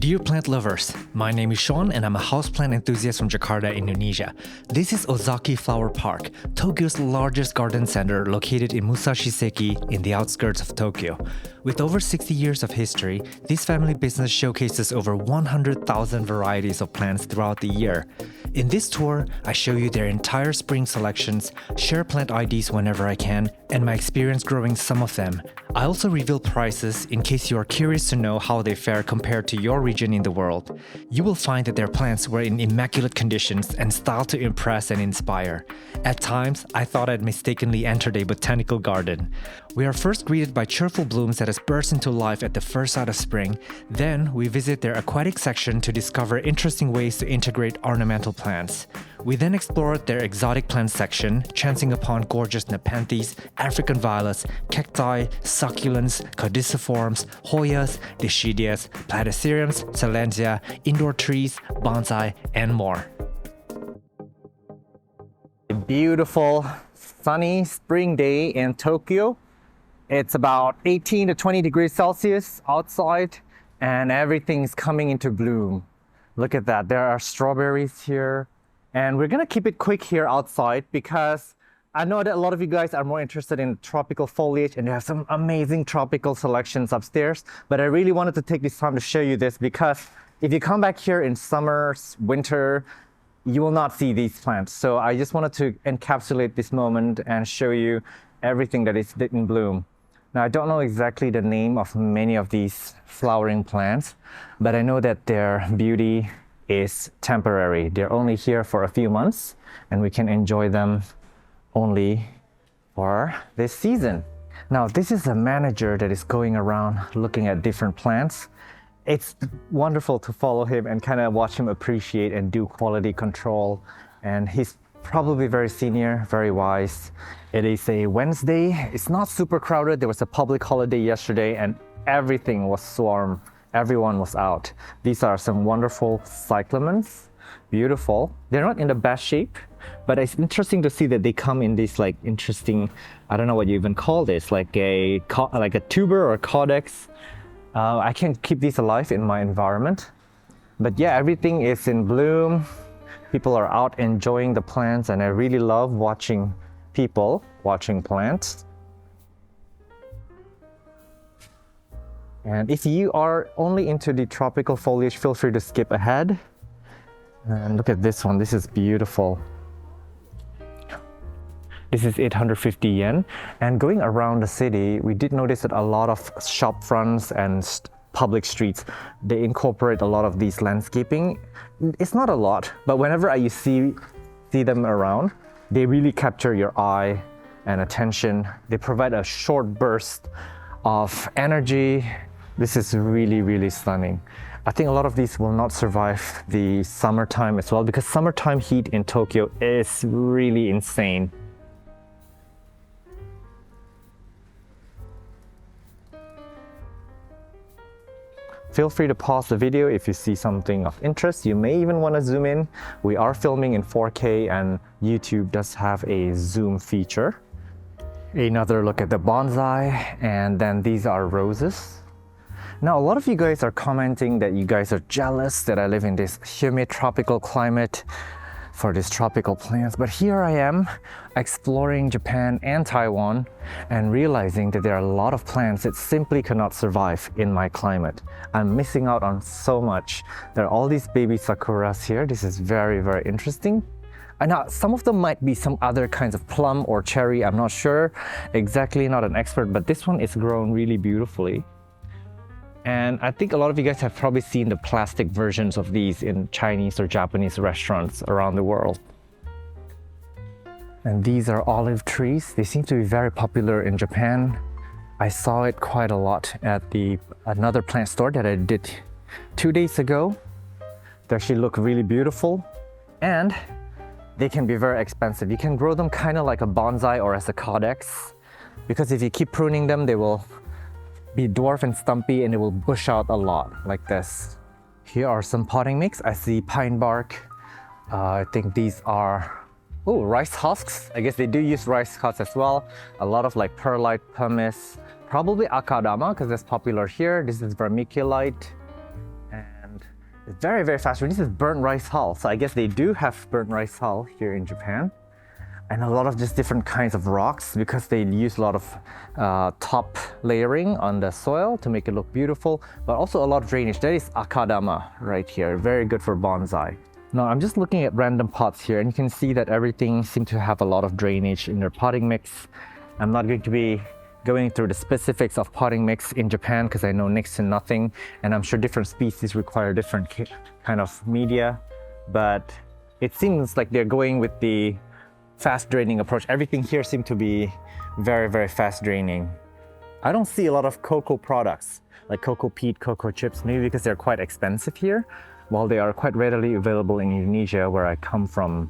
Dear plant lovers, my name is Sean and I'm a houseplant enthusiast from Jakarta, Indonesia. This is Ozaki Flower Park, Tokyo's largest garden center located in Musashiseki in the outskirts of Tokyo. With over 60 years of history, this family business showcases over 100,000 varieties of plants throughout the year. In this tour, I show you their entire spring selections, share plant IDs whenever I can, and my experience growing some of them. I also reveal prices in case you are curious to know how they fare compared to your region in the world. You will find that their plants were in immaculate conditions and styled to impress and inspire. At times, I thought I'd mistakenly entered a botanical garden. We are first greeted by cheerful blooms that has burst into life at the first sight of spring. Then, we visit their aquatic section to discover interesting ways to integrate ornamental plants. We then explored their exotic plant section, chancing upon gorgeous Nepenthes, African violets, Cactii, Succulents, Caudiciforms, Hoyas, Dischidias, Platyceriums, Tillandsia, indoor trees, Bonsai, and more. A beautiful, sunny spring day in Tokyo. It's about 18 to 20 degrees Celsius outside, and everything's coming into bloom. Look at that, there are strawberries here. And we're gonna keep it quick here outside because I know that a lot of you guys are more interested in tropical foliage and they have some amazing tropical selections upstairs. But I really wanted to take this time to show you this because if you come back here in summer, winter, you will not see these plants. So I just wanted to encapsulate this moment and show you everything that is in bloom. Now, I don't know exactly the name of many of these flowering plants, but I know that their beauty is temporary. They're only here for a few months and we can enjoy them only for this season. Now, this is a manager that is going around looking at different plants. It's wonderful to follow him and kind of watch him appreciate and do quality control. And he's probably very senior, very wise. It is a Wednesday. It's not super crowded. There was a public holiday yesterday and everything was swarmed. Everyone was out. These are some wonderful cyclamens. Beautiful. They're not in the best shape, but it's interesting to see that they come in these like interesting, I don't know what you even call this, like a tuber or a caudex. I can keep these alive in my environment. But yeah, everything is in bloom. People are out enjoying the plants and I really love watching people watching plants. And if you are only into the tropical foliage, feel free to skip ahead. And look at this one, this is beautiful. This is 850 yen. And going around the city, we did notice that a lot of shop fronts and public streets, they incorporate a lot of these landscaping. It's not a lot, but whenever you see them around, they really capture your eye and attention. They provide a short burst of energy. This is really, really stunning. I think a lot of these will not survive the summertime as well because summertime heat in Tokyo is really insane. Feel free to pause the video if you see something of interest. You may even want to zoom in. We are filming in 4K and YouTube does have a zoom feature. Another look at the bonsai, and then these are roses. Now, a lot of you guys are commenting that you guys are jealous that I live in this humid tropical climate for these tropical plants, but here I am exploring Japan and Taiwan and realizing that there are a lot of plants that simply cannot survive in my climate. I'm missing out on so much. There are all these baby sakuras here. This is very, very interesting. And now some of them might be some other kinds of plum or cherry. I'm not sure, exactly, not an expert, but this one is grown really beautifully. And I think a lot of you guys have probably seen the plastic versions of these in Chinese or Japanese restaurants around the world. And these are olive trees. They seem to be very popular in Japan. I saw it quite a lot at another plant store that I did 2 days ago. They actually look really beautiful and they can be very expensive. You can grow them kind of like a bonsai or as a caudex because if you keep pruning them, they will be dwarf and stumpy and it will bush out a lot like this. Here are some potting mix. I see pine bark. I think these are rice husks. I guess they do use rice husks as well. A lot of like perlite, pumice, probably Akadama because that's popular here. This is vermiculite. And It's very, very fast. This is burnt rice hull. So I guess they do have burnt rice hull here in Japan. And a lot of just different kinds of rocks because they use a lot of top layering on the soil to make it look beautiful, but also a lot of drainage. That is Akadama right here. Very good for bonsai. Now I'm just looking at random pots here and you can see that everything seems to have a lot of drainage in their potting mix. I'm not going to be going through the specifics of potting mix in Japan because I know next to nothing, and I'm sure different species require different kind of media, but it seems like they're going with the fast draining approach. Everything here seems to be very, very fast draining. I don't see a lot of cocoa products like cocoa peat, cocoa chips, maybe because they're quite expensive here, while they are quite readily available in Indonesia where I come from.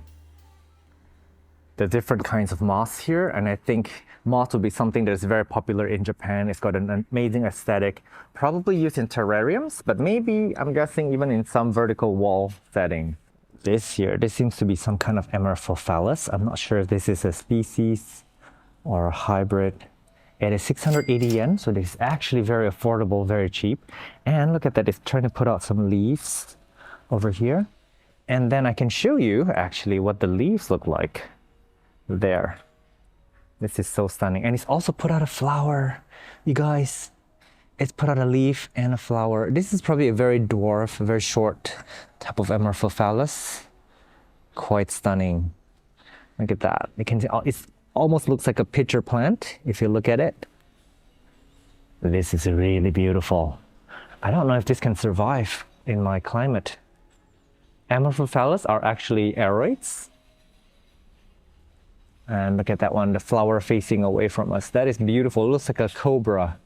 The different kinds of moss here, and I think moss will be something that is very popular in Japan. It's got an amazing aesthetic, probably used in terrariums, but maybe, I'm guessing, even in some vertical wall setting. This here, this seems to be some kind of Amorphophallus. I'm not sure if this is a species or a hybrid. It is 680 yen, so this is actually very affordable, very cheap. And look at that, it's trying to put out some leaves over here. And then I can show you actually what the leaves look like there. This is so stunning. And it's also put out a flower, you guys. It's put out a leaf and a flower. This is probably a very dwarf, a very short type of Amorphophallus. Quite stunning. Look at that. You can see it almost looks like a pitcher plant if you look at it. This is really beautiful. I don't know if this can survive in my climate. Amorphophallus are actually aerates. And look at that one, the flower facing away from us. That is beautiful. It looks like a cobra.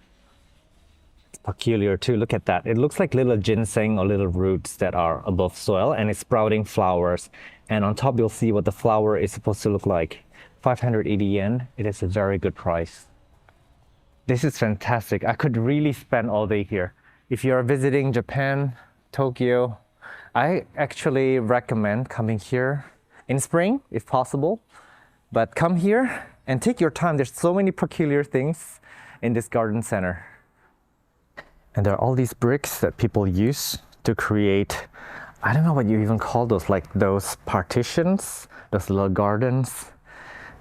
It's peculiar too. Look at that. It looks like little ginseng or little roots that are above soil, and it's sprouting flowers. And on top, you'll see what the flower is supposed to look like. 580 yen. It is a very good price. This is fantastic. I could really spend all day here. If you're visiting Japan, Tokyo, I actually recommend coming here in spring, if possible. But come here and take your time. There's so many peculiar things in this garden center. And there are all these bricks that people use to create, I don't know what you even call those, like those partitions, those little gardens.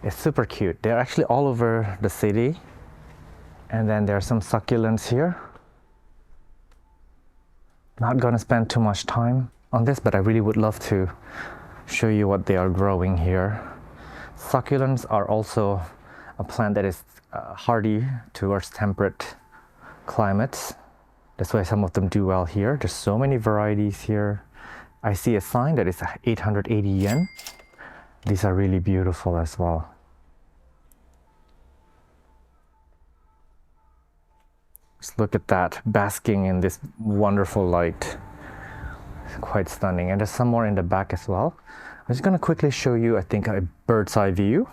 It's super cute. They're actually all over the city. And then there are some succulents here. Not gonna spend too much time on this, but I really would love to show you what they are growing here. Succulents are also a plant that is hardy towards temperate climates. That's why some of them do well here. There's so many varieties here. I see a sign that is 880 yen. These are really beautiful as well. Just look at that, basking in this wonderful light. It's quite stunning. And there's some more in the back as well. I'm just going to quickly show you, I think, a bird's eye view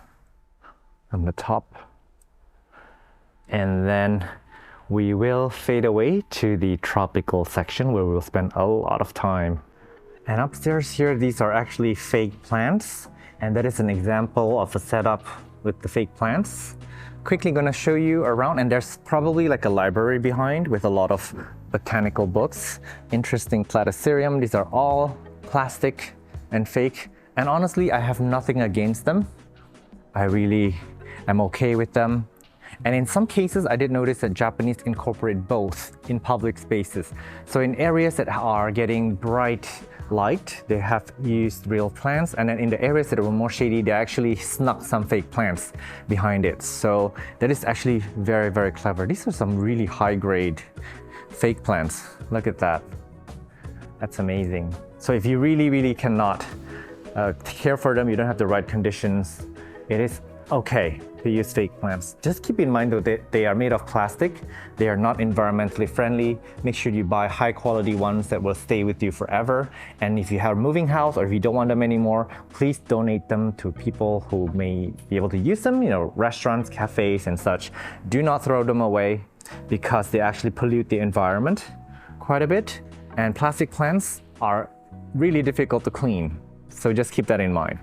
from the top. And then we will fade away to the tropical section where we'll spend a lot of time. And upstairs here, these are actually fake plants. And that is an example of a setup with the fake plants. Quickly going to show you around, and there's probably like a library behind with a lot of botanical books. Interesting Platycerium. These are all plastic and fake. And honestly, I have nothing against them. I really am okay with them. And in some cases, I did notice that Japanese incorporate both in public spaces. So in areas that are getting bright light, they have used real plants. And then in the areas that were more shady, they actually snuck some fake plants behind it. So that is actually very, very clever. These are some really high grade fake plants. Look at that. That's amazing. So if you really, really cannot care for them, you don't have the right conditions, it is okay to use fake plants. Just keep in mind though that they are made of plastic. They are not environmentally friendly. Make sure you buy high quality ones that will stay with you forever. And if you have a moving house or if you don't want them anymore, please donate them to people who may be able to use them, restaurants, cafes and such. Do not throw them away because they actually pollute the environment quite a bit. And plastic plants are really difficult to clean. So just keep that in mind.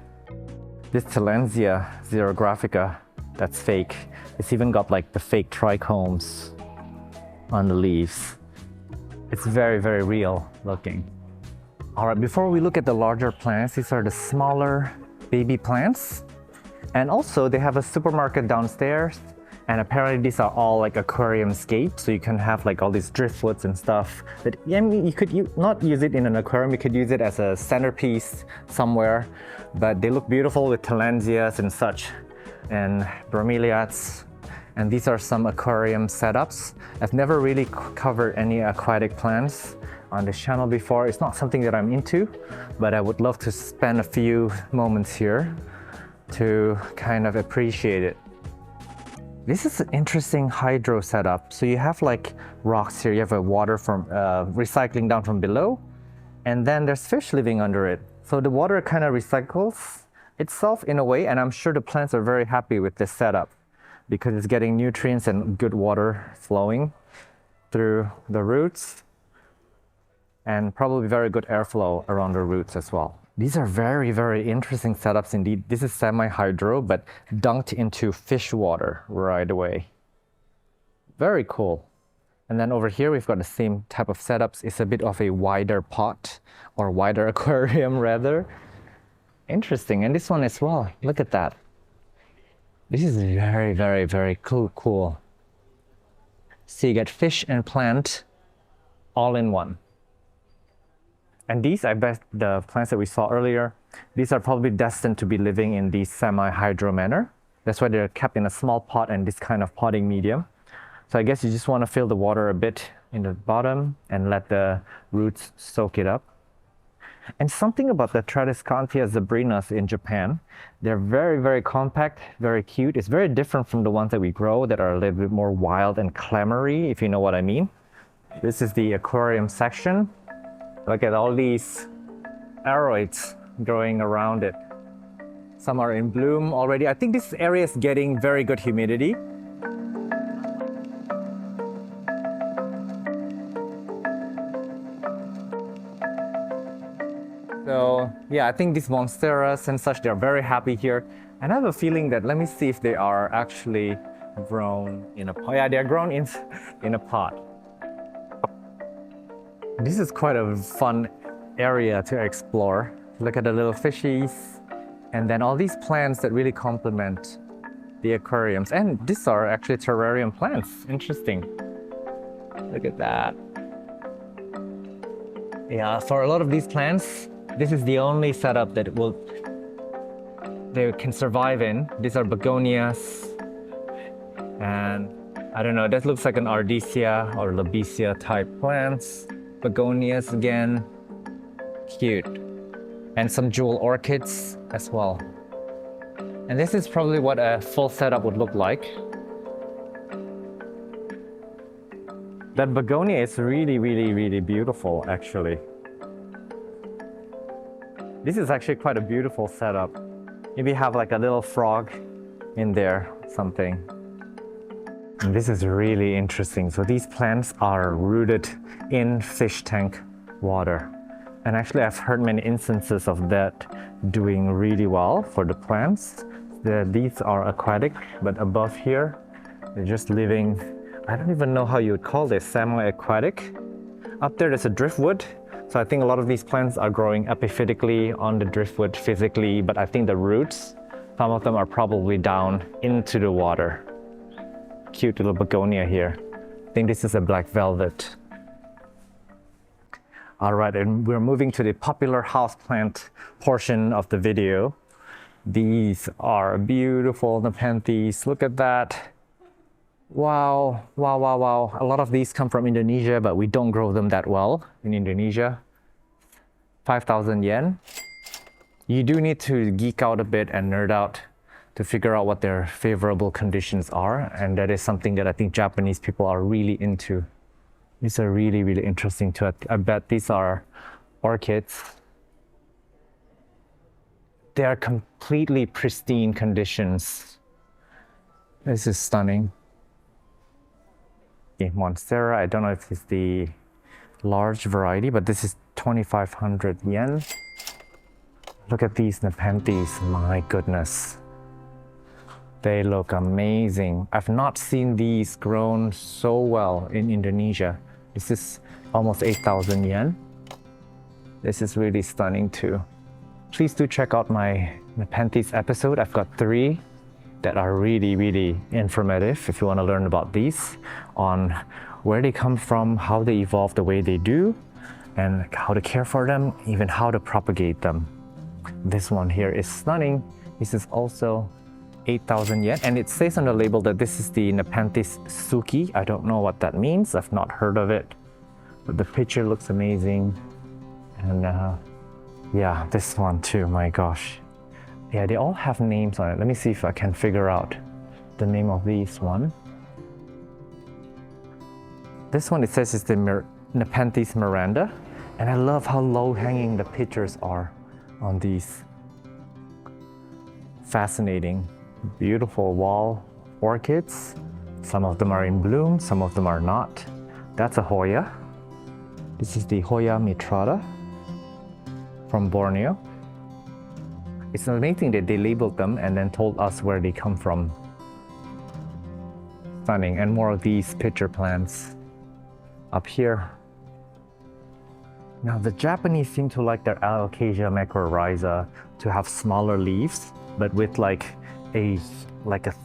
This Tillandsia xerographica, that's fake. It's even got like the fake trichomes on the leaves. It's very, very real looking. All right, before we look at the larger plants, these are the smaller baby plants. And also they have a supermarket downstairs. And apparently these are all like aquarium scapes. So you can have like all these driftwoods and stuff that, yeah, I mean, you could not use it in an aquarium. You could use it as a centerpiece somewhere, but they look beautiful with Tillandsias and such and bromeliads. And these are some aquarium setups. I've never really covered any aquatic plants on this channel before. It's not something that I'm into, but I would love to spend a few moments here to kind of appreciate it. This is an interesting hydro setup. So you have like rocks here. You have a water from recycling down from below, and then there's fish living under it. So the water kind of recycles itself in a way, and I'm sure the plants are very happy with this setup because it's getting nutrients and good water flowing through the roots, and probably very good airflow around the roots as well. These are very, very interesting setups indeed. This is semi-hydro, but dunked into fish water right away. Very cool. And then over here, we've got the same type of setups. It's a bit of a wider pot or wider aquarium rather. Interesting. And this one as well. Look at that. This is very, very, very cool. So you get fish and plant all in one. And these, I bet the plants that we saw earlier, these are probably destined to be living in the semi-hydro manner. That's why they're kept in a small pot and this kind of potting medium. So I guess you just want to fill the water a bit in the bottom and let the roots soak it up. And something about the Tradescantia zebrinas in Japan, they're very, very compact, very cute. It's very different from the ones that we grow that are a little bit more wild and clamory, if you know what I mean. This is the aquarium section. Look at all these aroids growing around it. Some are in bloom already. I think this area is getting very good humidity. So yeah, I think these monsteras and such, they're very happy here. And I have a feeling that, let me see if they are actually grown in a pot. Yeah, they're grown in a pot. This is quite a fun area to explore. Look at the little fishies, and then all these plants that really complement the aquariums. And these are actually terrarium plants. Interesting. Look at that. Yeah, for a lot of these plants, this is the only setup that they can survive in. These are begonias, and I don't know, that looks like an Ardisia or Labesia type plants. Begonias again, cute. And some jewel orchids as well. And this is probably what a full setup would look like. That begonia is really, really, really beautiful actually. This is actually quite a beautiful setup. Maybe have like a little frog in there, something. And this is really interesting. So these plants are rooted in fish tank water. And actually I've heard many instances of that doing really well for the plants. These are aquatic, but above here, they're just living, I don't even know how you would call this, semi-aquatic. Up there's a driftwood. So I think a lot of these plants are growing epiphytically on the driftwood physically, but I think the roots, some of them are probably down into the water. Cute little begonia here. I think this is a black velvet. All right, and we're moving to the popular houseplant portion of the video. These are beautiful Nepenthes. Look at that. Wow, wow, wow, wow. A lot of these come from Indonesia, but we don't grow them that well in Indonesia. 5,000 yen. You do need to geek out a bit and nerd out to figure out what their favorable conditions are. And that is something that I think Japanese people are really into. These are really, really interesting too. I bet these are orchids. They are completely pristine conditions. This is stunning. Monstera, I don't know if it's the large variety, but this is 2,500 yen. Look at these Nepenthes, my goodness. They look amazing. I've not seen these grown so well in Indonesia. This is almost 8,000 yen. This is really stunning too. Please do check out my Nepenthes episode. I've got 3 that are really informative if you want to learn about these, on where they come from, how they evolve the way they do, and how to care for them, even how to propagate them. This one here is stunning. This is also 8,000 yen, and it says on the label that this is the Nepenthes Suki. I don't know what that means. I've not heard of it, but the picture looks amazing. And yeah, this one too, my gosh. Yeah, they all have names on it. Let me see if I can figure out the name of these one. This one, it says it's the Nepenthes Miranda, and I love how low-hanging the pictures are on these. Fascinating, beautiful wall orchids. Some of them are in bloom, some of them are not. That's a Hoya. This is the Hoya mitrata from Borneo. It's amazing that they labeled them and then told us where they come from. Stunning, and more of these pitcher plants up here. Now the Japanese seem to like their Alocasia macrorrhiza to have smaller leaves, but with like a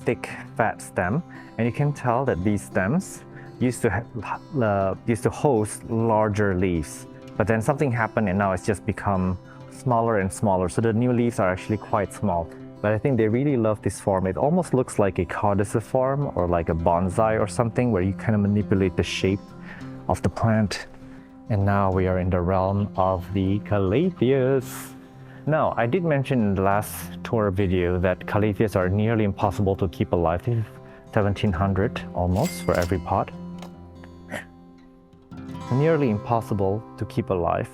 thick fat stem, and you can tell that these stems used to host larger leaves, but then something happened and now it's just become smaller and smaller, so the new leaves are actually quite small. But I think they really love this form. It almost looks like a Caudiciform or like a bonsai or something, where you kind of manipulate the shape of the plant. And now we are in the realm of the Calatheas. Now, I did mention in the last tour video that Calatheas are nearly impossible to keep alive. 1700 almost for every pot. Nearly impossible to keep alive,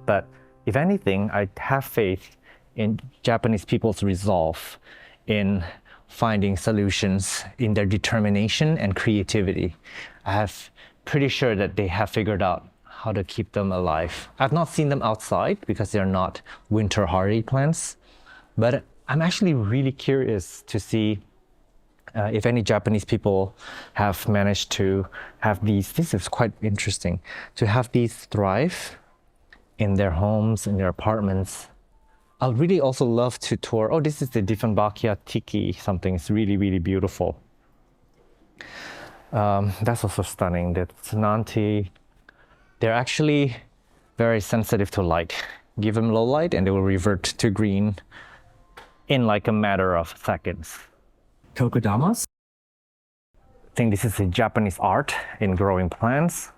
but if anything, I have faith in Japanese people's resolve in finding solutions, in their determination and creativity. I have pretty sure that they have figured out how to keep them alive. I've not seen them outside because they're not winter hardy plants, but I'm actually really curious to see if any Japanese people have managed to have these. This is quite interesting, to have these thrive in their homes, in their apartments. I'd really also love to tour. Oh, this is the Dieffenbachia tiki something. It's really beautiful. That's also stunning. The Tsunanti, they're actually very sensitive to light. Give them low light and they will revert to green in like a matter of seconds. Kokodamas. I think this is a Japanese art in growing plants.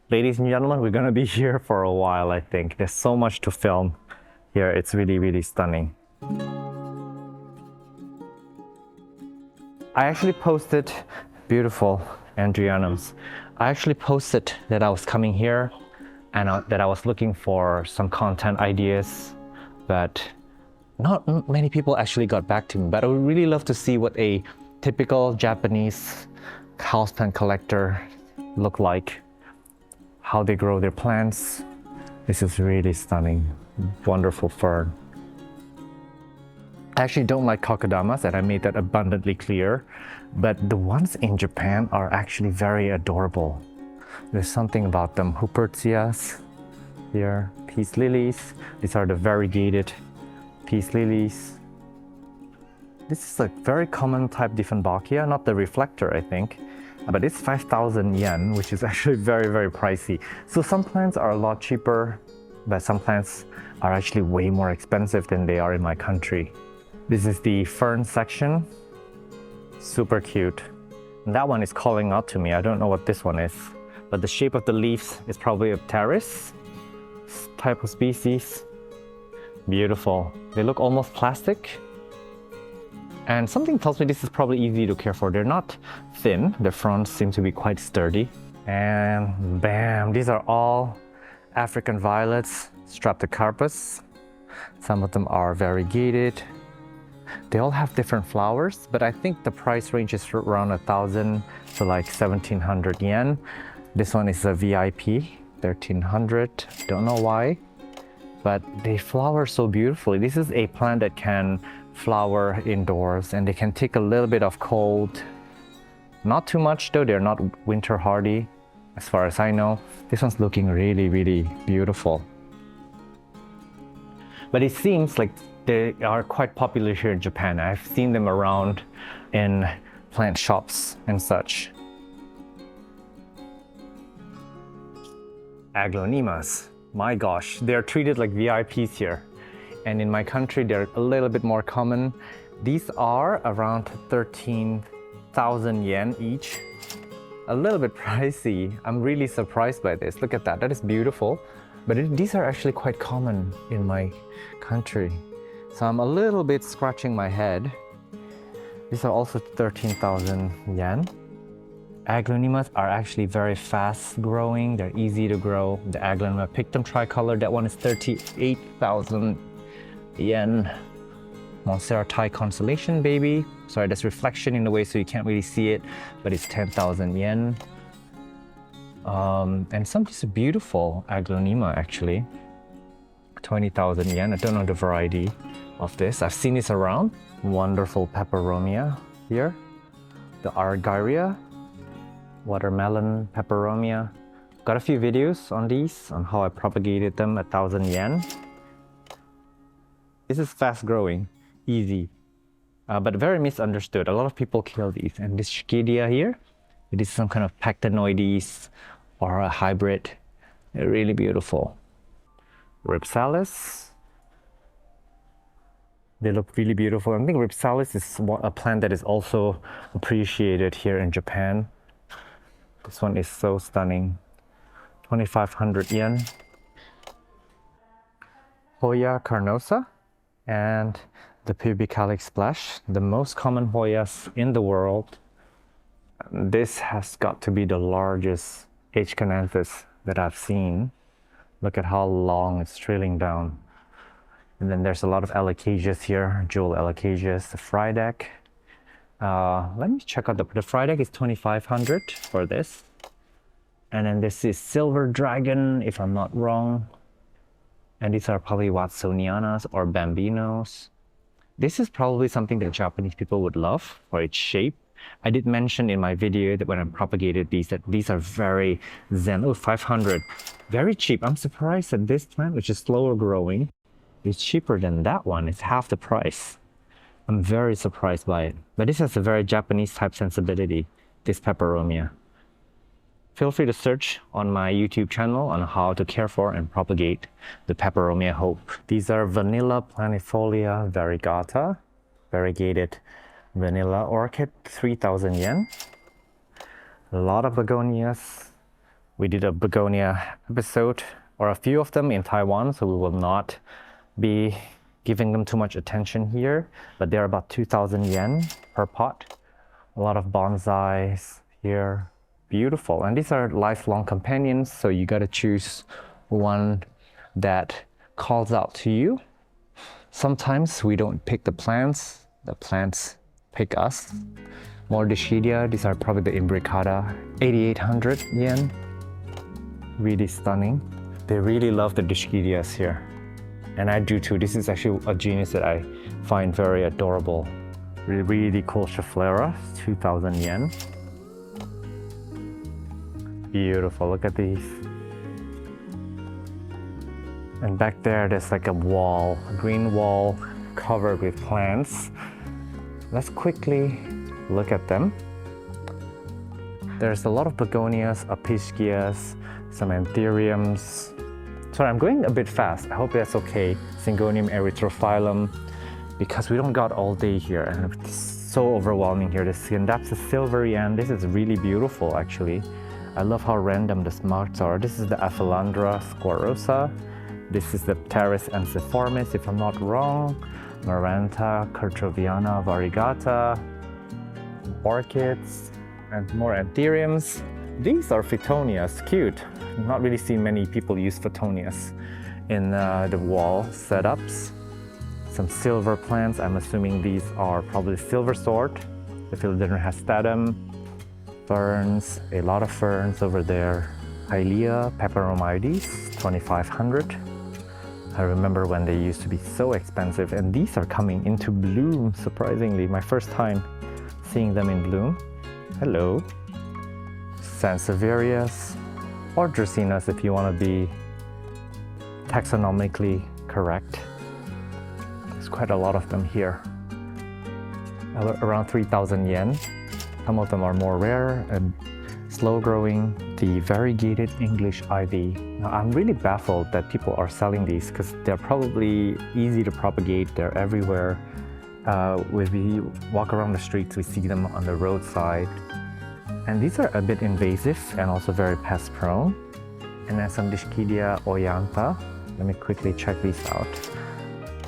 Ladies and gentlemen, we're gonna be here for a while, I think. There's so much to film here. It's really stunning. I actually posted beautiful Andreanums. I actually posted that I was coming here and that I was looking for some content ideas, but not many people actually got back to me. But I would really love to see what a typical Japanese houseplant collector look like, how they grow their plants. This is really stunning, wonderful fern. I actually don't like kokodamas, and I made that abundantly clear, but the ones in Japan are actually very adorable. There's something about them. Hupertias here, peace lilies. These are the variegated peace lilies. This is a very common type Dieffenbachia, not the reflector, I think, but it's 5,000 yen, which is actually very pricey. So some plants are a lot cheaper, but some plants are actually way more expensive than they are in my country. This is the fern section. Super cute. And that one is calling out to me. I don't know what this one is, but the shape of the leaves is probably a pteris type of species. Beautiful. They look almost plastic. And something tells me this is probably easy to care for. They're not thin. The fronds seem to be quite sturdy. And bam, these are all African violets, Streptocarpus. Some of them are variegated. They all have different flowers, but I think the price range is around 1,000 to like 1,700 yen. This one is a VIP, 1,300. Don't know why, but they flower so beautifully. This is a plant that can flower indoors and they can take a little bit of cold. Not too much though, they're not winter hardy. as far as I know. This one's looking really, really beautiful. But it seems like they are quite popular here in Japan. I've seen them around in plant shops and such. Aglaonemas. My gosh, they're treated like VIPs here. And in my country, they're a little bit more common. These are around 13,000 yen each. A little bit pricey. I'm really surprised by this. Look at that, that is beautiful. But these are actually quite common in my country. So I'm a little bit scratching my head. These are also 13,000 yen. Aglaonemas are actually very fast growing. They're easy to grow. The Aglaonema pictum tricolor, that one is 38,000 yen. Monstera Thai constellation baby. Sorry, there's reflection in the way so you can't really see it, but it's 10,000 yen. And some just beautiful Aglaonema actually. 20,000 yen. I don't know the variety of this. I've seen this around. Wonderful Peperomia here. The Argyria. Watermelon Peperomia. Got a few videos on these, on how I propagated them at 1,000 yen. This is fast growing, easy, but very misunderstood. A lot of people kill these. And this Dischidia here, it is some kind of Pactinoides or a hybrid. They're really beautiful. Ripsalis. They look really beautiful. I think Ripsalis is a plant that is also appreciated here in Japan. This one is so stunning. 2,500 yen. Hoya carnosa and the pubicalic splash, the most common Hoyas in the world. This has got to be the largest H-cananthus that I've seen. Look at how long it's trailing down. And then there's a lot of Alocasias here, jewel Alocasias, the Frydek. Let me check out the Frydek is 2,500 for this. And then this is Silver Dragon, if I'm not wrong. And these are probably Watsonianas or Bambinos. This is probably something that Japanese people would love for its shape. I did mention in my video that when I propagated these, that these are very zen. Oh, 500. Very cheap. I'm surprised that this plant, which is slower growing, is cheaper than that one. It's half the price. I'm very surprised by it. But this has a very Japanese type sensibility, this Peperomia. Feel free to search on my YouTube channel on how to care for and propagate the Peperomia hope. These are Vanilla planifolia variegata, variegated vanilla orchid, 3,000 yen. A lot of begonias. We did a begonia episode, or a few of them in Taiwan, so we will not be giving them too much attention here, but they're about 2,000 yen per pot. A lot of bonsais here. Beautiful. And these are lifelong companions, so you got to choose one that calls out to you. Sometimes we don't pick the plants pick us. More Dischidia. These are probably the imbricata, 8,800 yen. Really stunning. They really love the Dischidias here, and I do too. This is actually a genus that I find very adorable. Really, really cool Schefflera, 2,000 yen. Beautiful, look at these. And back there, there's like a wall, a green wall covered with plants. Let's quickly look at them. There's a lot of begonias, apiscias, some anthuriums. Sorry, I'm going a bit fast. I hope that's okay. Syngonium erythrophyllum, because we don't got all day here and it's so overwhelming here. The Scindapsus silvery, and this is really beautiful actually. I love how random the marks are. This is the Aphelandra squarosa. This is the Pteris ensiformis, if I'm not wrong. Maranta, Curtroviana variegata. Orchids, and more anthuriums. These are Phytonias, cute. I've not really seen many people use Phytonias in the wall setups. Some silver plants, I'm assuming these are probably silver sort. The Philodendron hastatum. Ferns, a lot of ferns over there. Hylia, Peperomides, 2,500. I remember when they used to be so expensive, and these are coming into bloom, surprisingly. My first time seeing them in bloom. Hello. Sansevierias, or Dracaenas if you want to be taxonomically correct. There's quite a lot of them here. Around 3,000 yen. Some of them are more rare and slow growing. The variegated English ivy. Now, I'm really baffled that people are selling these because they're probably easy to propagate. They're everywhere. When we walk around the streets, we see them on the roadside. And these are a bit invasive and also very pest prone. And then some Dischidia oyantha. Let me quickly check these out.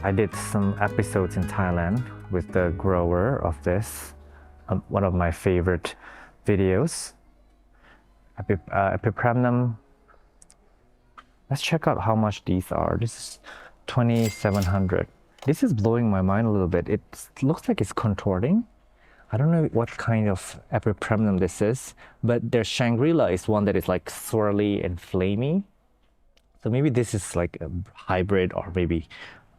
I did some episodes in Thailand with the grower of this, one of my favorite videos. Peperomia. Let's check out how much these are. This is 2,700. This is blowing my mind a little bit. It looks like it's contorting. I don't know what kind of Peperomia this is, but their Shangri-La is one that is like swirly and flamey. So maybe this is like a hybrid or maybe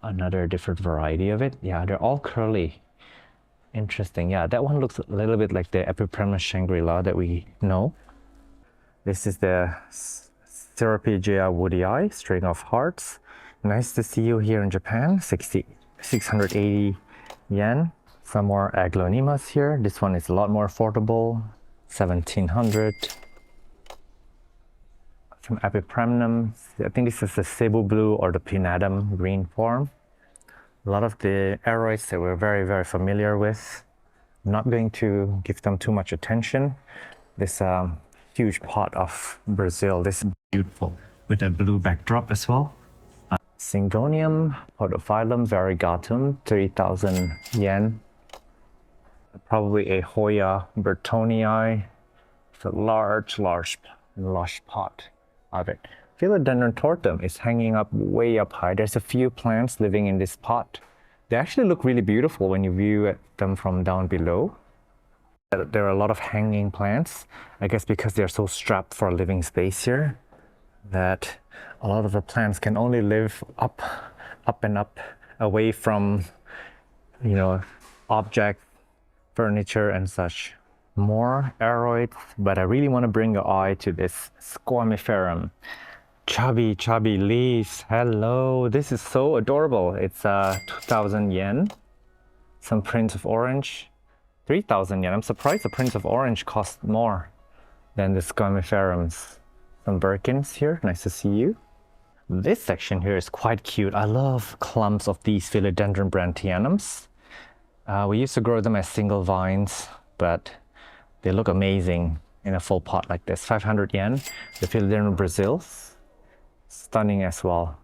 another different variety of it. Yeah, they're all curly. Interesting. Yeah, that one looks a little bit like the Peperomia Shangri-La that we know. This is the Ceropegia woodii, string of hearts. Nice to see you here in Japan. 680 yen. Some more Aglaonemas here. This one is a lot more affordable. 1,700. Some Peperomia. I think this is the Cebu blue or the Pinnatum green form. A lot of the aroids that we're very, very familiar with. I'm not going to give them too much attention. This huge pot of Brazil. This is beautiful with a blue backdrop as well. Syngonium, Podophyllum variegatum, 3,000 yen. Probably a Hoya Burtonii. It's a large pot of it. Philodendron tortum is hanging up way up high. There's a few plants living in this pot. They actually look really beautiful when you view them from down below. There are a lot of hanging plants, I guess because they're so strapped for living space here, that a lot of the plants can only live up and up, away from, object, furniture and such. More aroids, but I really want to bring your eye to this Squamiferum. Chubby leaves. Hello, this is so adorable. It's 2,000 yen. Some Prince of Orange, 3,000 yen. I'm surprised the Prince of Orange cost more than the Squamiferums. Some Birkins here. Nice to see you. This section here is quite cute. I love clumps of these Philodendron brantianums. We used to grow them as single vines, but they look amazing in a full pot like this. 500 yen. The Philodendron Brazils. Stunning as well.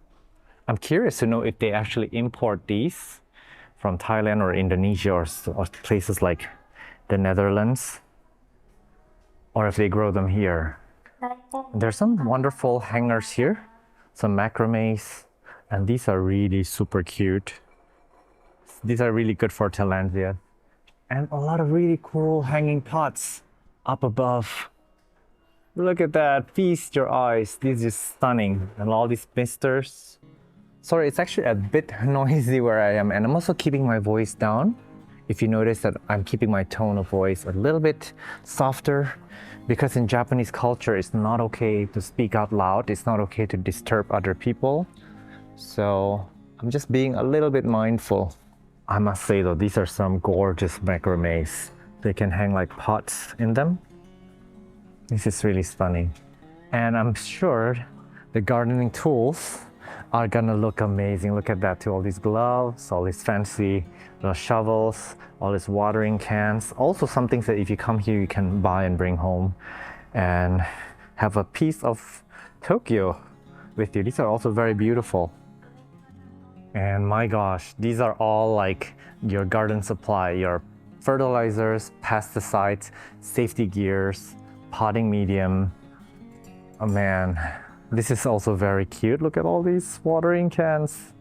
I'm curious to know if they actually import these from Thailand or Indonesia or places like the Netherlands, or if they grow them here. There's some wonderful hangers here, some macrames, and these are really super cute. These are really good for Tillandsia. And a lot of really cool hanging pots up above. Look at that, feast your eyes. This is stunning. And all these misters. Sorry, it's actually a bit noisy where I am, and I'm also keeping my voice down. If you notice that I'm keeping my tone of voice a little bit softer, because in Japanese culture, it's not okay to speak out loud. It's not okay to disturb other people. So I'm just being a little bit mindful. I must say though, these are some gorgeous macrames. They can hang like pots in them. This is really stunning. And I'm sure the gardening tools are gonna look amazing. Look at that too, all these gloves, all these fancy shovels, all these watering cans. Also some things that if you come here, you can buy and bring home and have a piece of Tokyo with you. These are also very beautiful. And my gosh, these are all like your garden supply, your fertilizers, pesticides, safety gears, potting medium. Oh man, this is also very cute. Look at all these watering cans.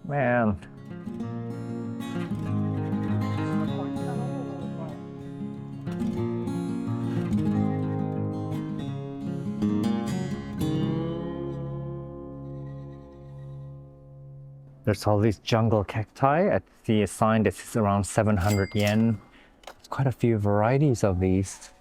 Man. There's all these jungle cacti. I see a sign that is around 700 yen. There's quite a few varieties of these.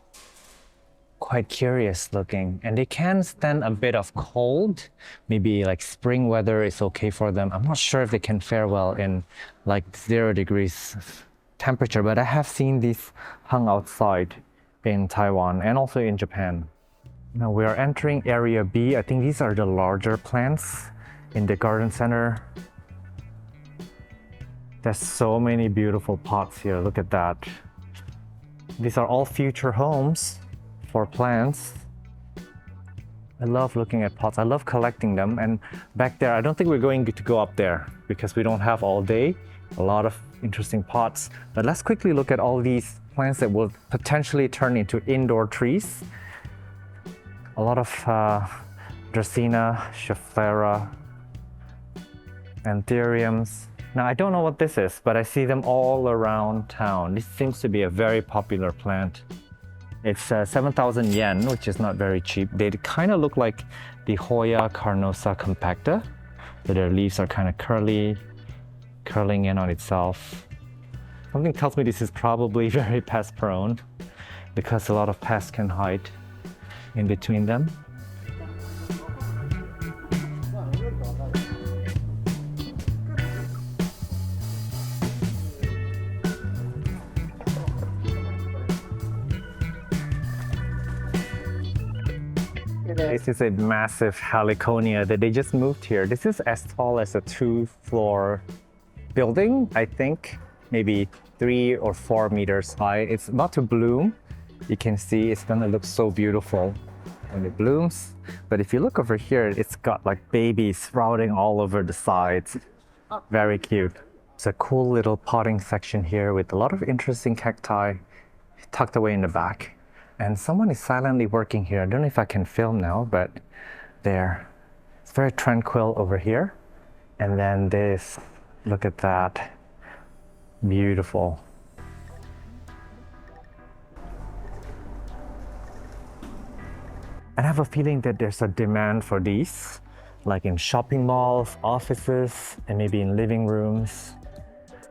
quite curious looking, and they can stand a bit of cold. Maybe like spring weather is okay for them. I'm not sure if they can fare well in like 0 degrees temperature, but I have seen these hung outside in Taiwan and also in Japan. Now we are entering area B. I think these are the larger plants in the garden center. There's so many beautiful pots here. Look at that. These are all future homes for plants. I love looking at pots. I love collecting them. And back there, I don't think we're going to go up there because we don't have all day. A lot of interesting pots. But let's quickly look at all these plants that will potentially turn into indoor trees. A lot of Dracaena, Schefflera, Anthuriums. Now I don't know what this is, but I see them all around town. This seems to be a very popular plant. It's 7,000 yen, which is not very cheap. They kind of look like the Hoya carnosa compacta. So their leaves are kind of curling in on itself. Something tells me this is probably very pest prone because a lot of pests can hide in between them. This is a massive Heliconia that they just moved here. This is as tall as a 2-floor building, I think, maybe 3 or 4 meters high. It's about to bloom. You can see it's gonna look so beautiful when it blooms. But if you look over here, it's got like babies sprouting all over the sides. Very cute. It's a cool little potting section here with a lot of interesting cacti tucked away in the back. And someone is silently working here. I don't know if I can film now, but there. It's very tranquil over here. And then this, look at that. Beautiful. I have a feeling that there's a demand for these, like in shopping malls, offices, and maybe in living rooms.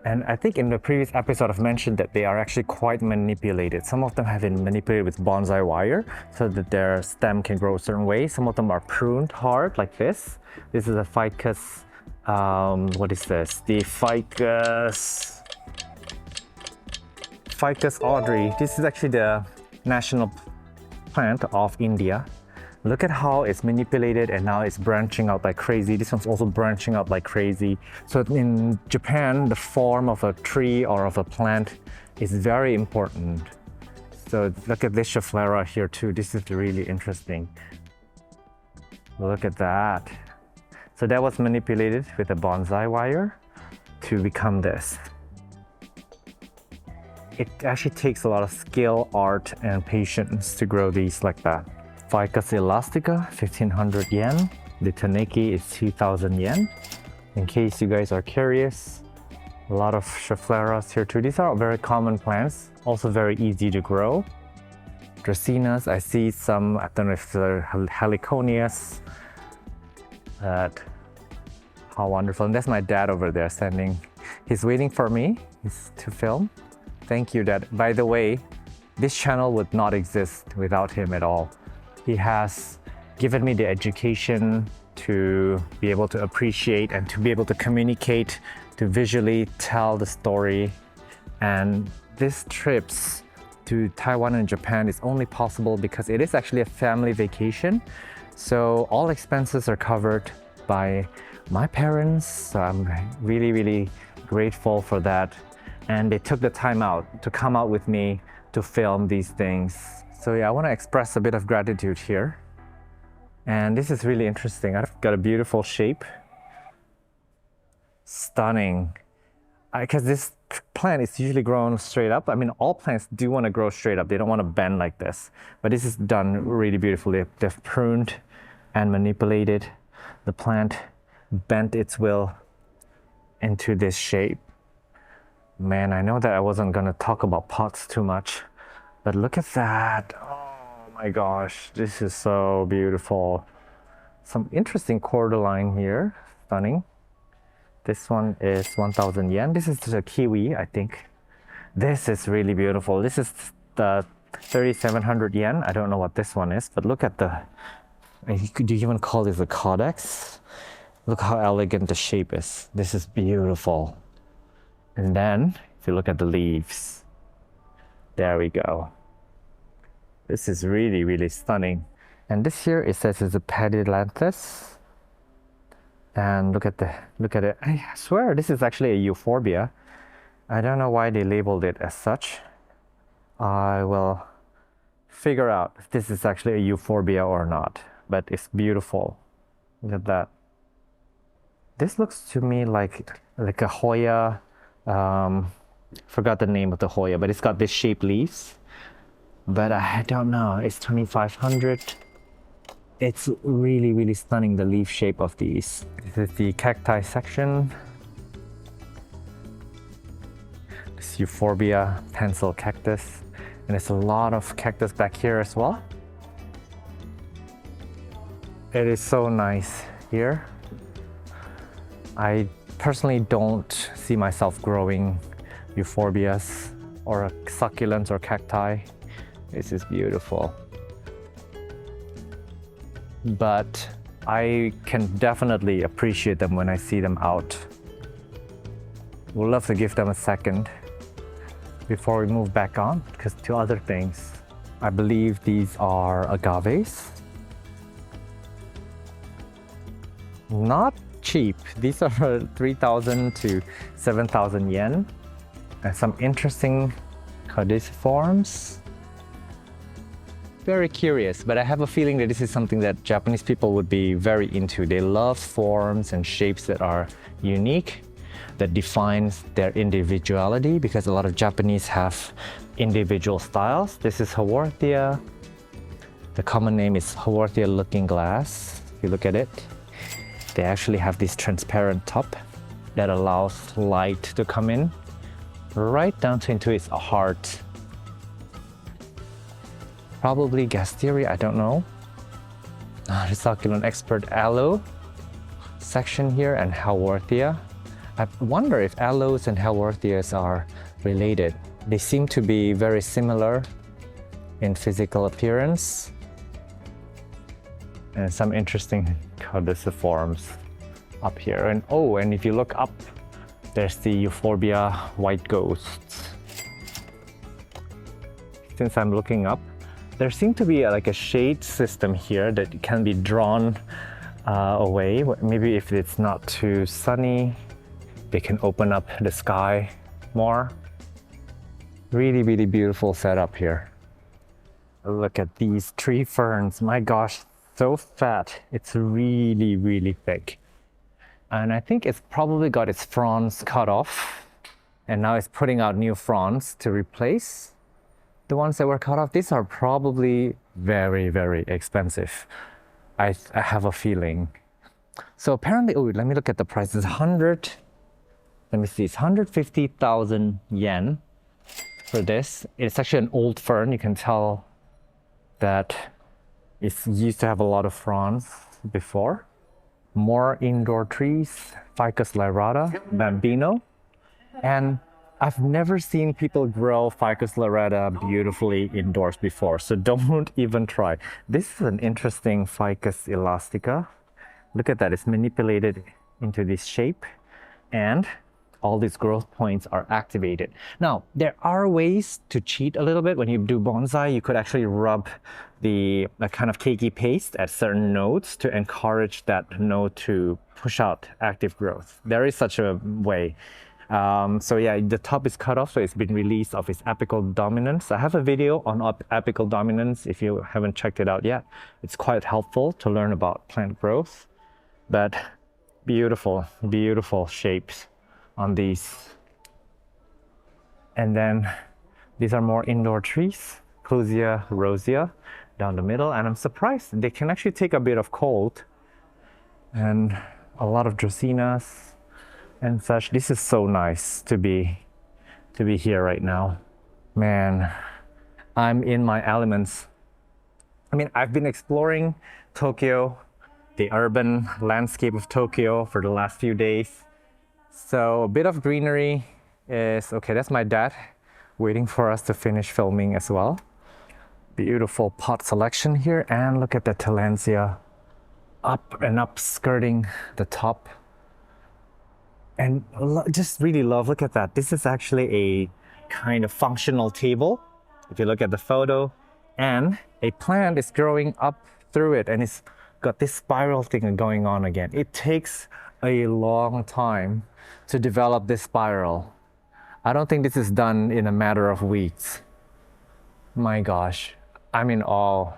And I think in the previous episode I've mentioned that they are actually quite manipulated. Some of them have been manipulated with bonsai wire so that their stem can grow a certain way. Some of them are pruned hard like this. This is a ficus, what is this? The ficus Audrey. This is actually the national plant of India. Look at how it's manipulated and now it's branching out like crazy. This one's also branching out like crazy. So in Japan, the form of a tree or of a plant is very important. So look at this Schefflera here too. This is really interesting. Look at that. So that was manipulated with a bonsai wire to become this. It actually takes a lot of skill, art, and patience to grow these like that. Ficus elastica, 1,500 yen. The Taneki is 2,000 yen. In case you guys are curious, a lot of Scheffleras here too. These are very common plants, also very easy to grow. Dracaenas, I see some, I don't know if they're Heliconias. How wonderful. And that's my dad over there standing. He's waiting for me to film. Thank you, Dad. By the way, this channel would not exist without him at all. He has given me the education to be able to appreciate and to be able to communicate, to visually tell the story. And these trips to Taiwan and Japan is only possible because it is actually a family vacation. So all expenses are covered by my parents. So I'm really, really grateful for that. And they took the time out to come out with me to film these things. So yeah, I want to express a bit of gratitude here. And this is really interesting. I've got a beautiful shape. Stunning. Because this plant is usually grown straight up. I mean, all plants do want to grow straight up. They don't want to bend like this. But this is done really beautifully. They've pruned and manipulated the plant, bent its will into this shape. Man, I know that I wasn't going to talk about pots too much. But look at that. Oh my gosh, this is so beautiful. Some interesting cordyline here, stunning. This one is 1,000 yen. This is the kiwi, I think. This is really beautiful. This is the 3,700 yen. I don't know what this one is, but look at the, do you even call this a codex? Look how elegant the shape is. This is beautiful. And then, if you look at the leaves, there we go. This is really, really stunning. And this here, it says it's a Tillandsia. And look at it. I swear this is actually a euphorbia. I don't know why they labeled it as such. I will figure out if this is actually a euphorbia or not, but it's beautiful. Look at that. This looks to me like a Hoya. Forgot the name of the Hoya, but it's got this shaped leaves. But I don't know. It's 2,500. It's really, really stunning, the leaf shape of these. This is the cacti section. This euphorbia pencil cactus. And there's a lot of cactus back here as well. It is so nice here. I personally don't see myself growing euphorbias or succulents or cacti. This is beautiful. But I can definitely appreciate them when I see them out. We'll love to give them a second before we move back on to other things. I believe these are agaves. Not cheap. These are 3,000 to 7,000 yen. And some interesting Caudiciforms. Very curious, but I have a feeling that this is something that Japanese people would be very into. They love forms and shapes that are unique, that defines their individuality, because a lot of Japanese have individual styles. This is Haworthia. The common name is Haworthia looking glass. If you look at it, they actually have this transparent top that allows light to come in right down into its heart. Probably Gasteria, I don't know. The succulent expert aloe section here and Haworthia. I wonder if aloes and Haworthias are related. They seem to be very similar in physical appearance. And some interesting Caudiciforms up here. And oh, and if you look up, there's the Euphorbia white ghosts. Since I'm looking up, there seems to be like a shade system here that can be drawn away. Maybe if it's not too sunny, they can open up the sky more. Really, really beautiful setup here. Look at these tree ferns. My gosh, so fat. It's really, really thick. And I think it's probably got its fronds cut off. And now it's putting out new fronds to replace the ones that were cut off. These are probably very, very expensive. I have a feeling. So apparently, oh, let me look at the prices. Let me see, it's 150,000 yen for this. It's actually an old fern. You can tell that it's used to have a lot of fronds before. More indoor trees, Ficus lyrata, bambino. And I've never seen people grow Ficus lyrata beautifully indoors before, so don't even try. This is an interesting Ficus elastica. Look at that, it's manipulated into this shape and all these growth points are activated. Now, there are ways to cheat a little bit. When you do bonsai, you could actually rub the kind of cakey paste at certain nodes to encourage that node to push out active growth. There is such a way. So yeah, the top is cut off, so it's been released of its apical dominance. I have a video on apical dominance if you haven't checked it out yet. It's quite helpful to learn about plant growth, but beautiful, beautiful shapes on these. And then these are more indoor trees, Clusia rosea down the middle, and I'm surprised they can actually take a bit of cold, and a lot of Dracaenas and such. This is so nice to be here right now. Man, I'm in my elements. I mean, I've been exploring Tokyo, the urban landscape of Tokyo for the last few days. So a bit of greenery is okay. That's my dad waiting for us to finish filming as well. Beautiful pot selection here, and look at the Tillandsia up and up skirting the top. And just really love, look at that. This is actually a kind of functional table. If you look at the photo, and a plant is growing up through it, and it's got this spiral thing going on again. It takes a long time to develop this spiral. I don't think this is done in a matter of weeks. My gosh, I'm in awe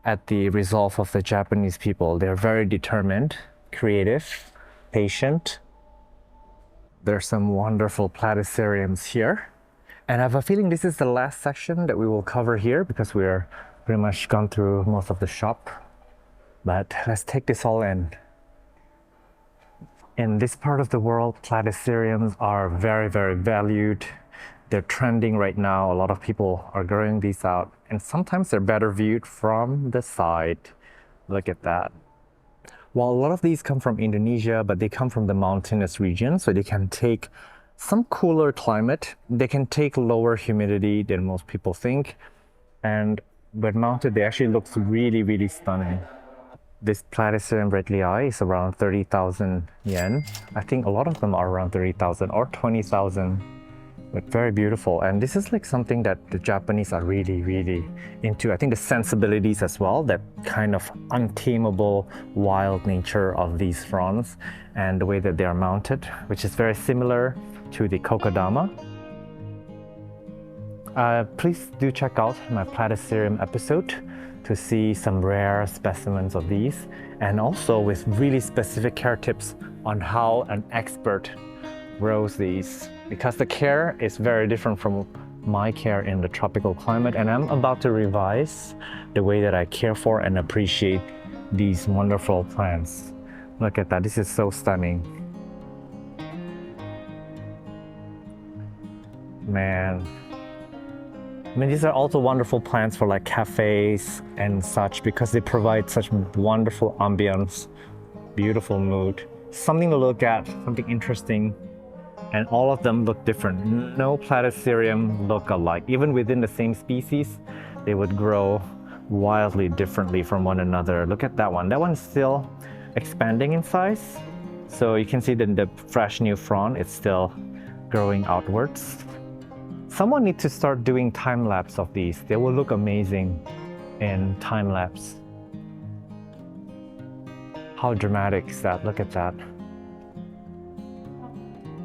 at the resolve of the Japanese people. They're very determined, creative, patient. There's some wonderful Platyceriums here. And I have a feeling this is the last section that we will cover here because we're pretty much gone through most of the shop. But let's take this all in. In this part of the world, Platyceriums are very, very valued. They're trending right now. A lot of people are growing these out. And sometimes they're better viewed from the side. Look at that. While a lot of these come from Indonesia, but they come from the mountainous region, so they can take some cooler climate. They can take lower humidity than most people think. And when mounted, they actually look really, really stunning. This Platycerium redleyi is around 30,000 yen. I think a lot of them are around 30,000 or 20,000. But very beautiful. And this is like something that the Japanese are really, really into. I think the sensibilities as well, that kind of untamable wild nature of these fronds and the way that they are mounted, which is very similar to the Kokodama. Please do check out my Platycerium episode to see some rare specimens of these, and also with really specific care tips on how an expert grows these, because the care is very different from my care in the tropical climate, and I'm about to revise the way that I care for and appreciate these wonderful plants. Look at that, this is so stunning. Man. I mean, these are also wonderful plants for like cafes and such because they provide such wonderful ambience, beautiful mood, something to look at, something interesting. And all of them look different. No Platycerium look alike. Even within the same species, they would grow wildly differently from one another. Look at that one. That one's still expanding in size. So you can see that the fresh new frond, it's still growing outwards. Someone needs to start doing time lapse of these. They will look amazing in time lapse. How dramatic is that? Look at that.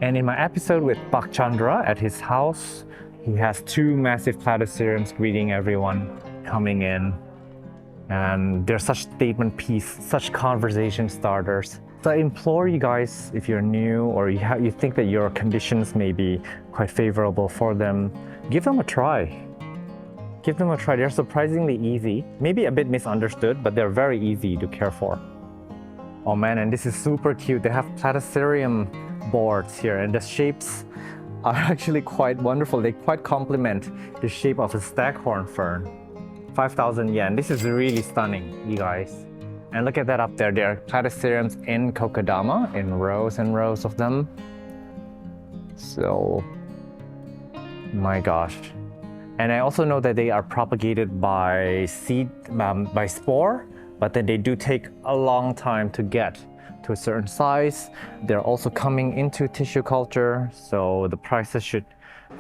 And in my episode with Pak Chandra at his house, he has two massive Platyceriums greeting everyone coming in. And they're such statement piece, such conversation starters. So I implore you guys, if you're new or you think that your conditions may be quite favorable for them, give them a try. Give them a try. They're surprisingly easy, maybe a bit misunderstood, but they're very easy to care for. Oh man, and this is super cute. They have Platycerium boards here, and the shapes are actually quite wonderful. They quite complement the shape of a Staghorn fern. 5,000 yen. This is really stunning, you guys. And look at that up there. There are Platyceriums in Kokodama, in rows and rows of them. So, my gosh. And I also know that they are propagated by seed, by spore, but then they do take a long time to get to a certain size. They're also coming into tissue culture, so the prices should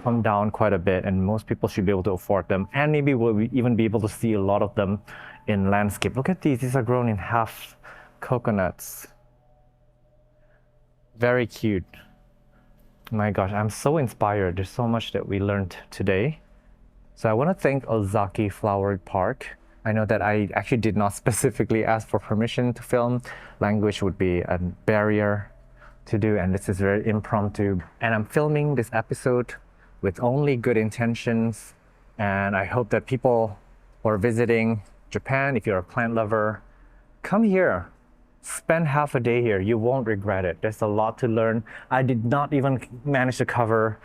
come down quite a bit, and most people should be able to afford them. And maybe we'll even be able to see a lot of them in landscape. Look at these. These are grown in half coconuts. Very cute. My gosh, I'm so inspired. There's so much that we learned today. So I want to thank Ozaki Flower Park. I know that I actually did not specifically ask for permission to film. Language would be a barrier to do, and this is very impromptu. And I'm filming this episode with only good intentions. And I hope that people who are visiting Japan, if you're a plant lover, come here. Spend half a day here. You won't regret it. There's a lot to learn. I did not even manage to cover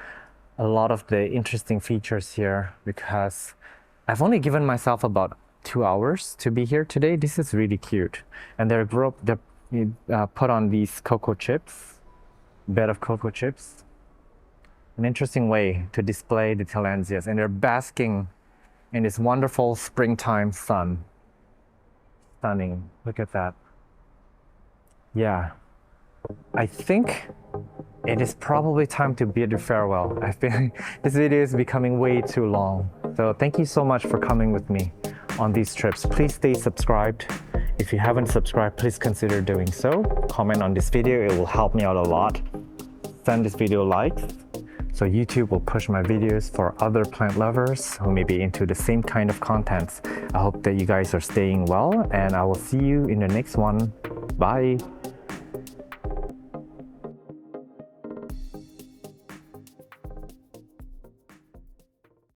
a lot of the interesting features here because I've only given myself about 2 hours to be here today. This is really cute. And they're put on these cocoa chips, bed of cocoa chips. An interesting way to display the Tillandsias, and they're basking in this wonderful springtime sun. Stunning. Look at that. Yeah. I think it is probably time to bid you farewell. I feel this video is becoming way too long. So thank you so much for coming with me on these trips. Please stay subscribed. If you haven't subscribed, please consider doing so. Comment on this video, it will help me out a lot. Send this video likes, so YouTube will push my videos for other plant lovers who may be into the same kind of contents. I hope that you guys are staying well, and I will see you in the next one. Bye.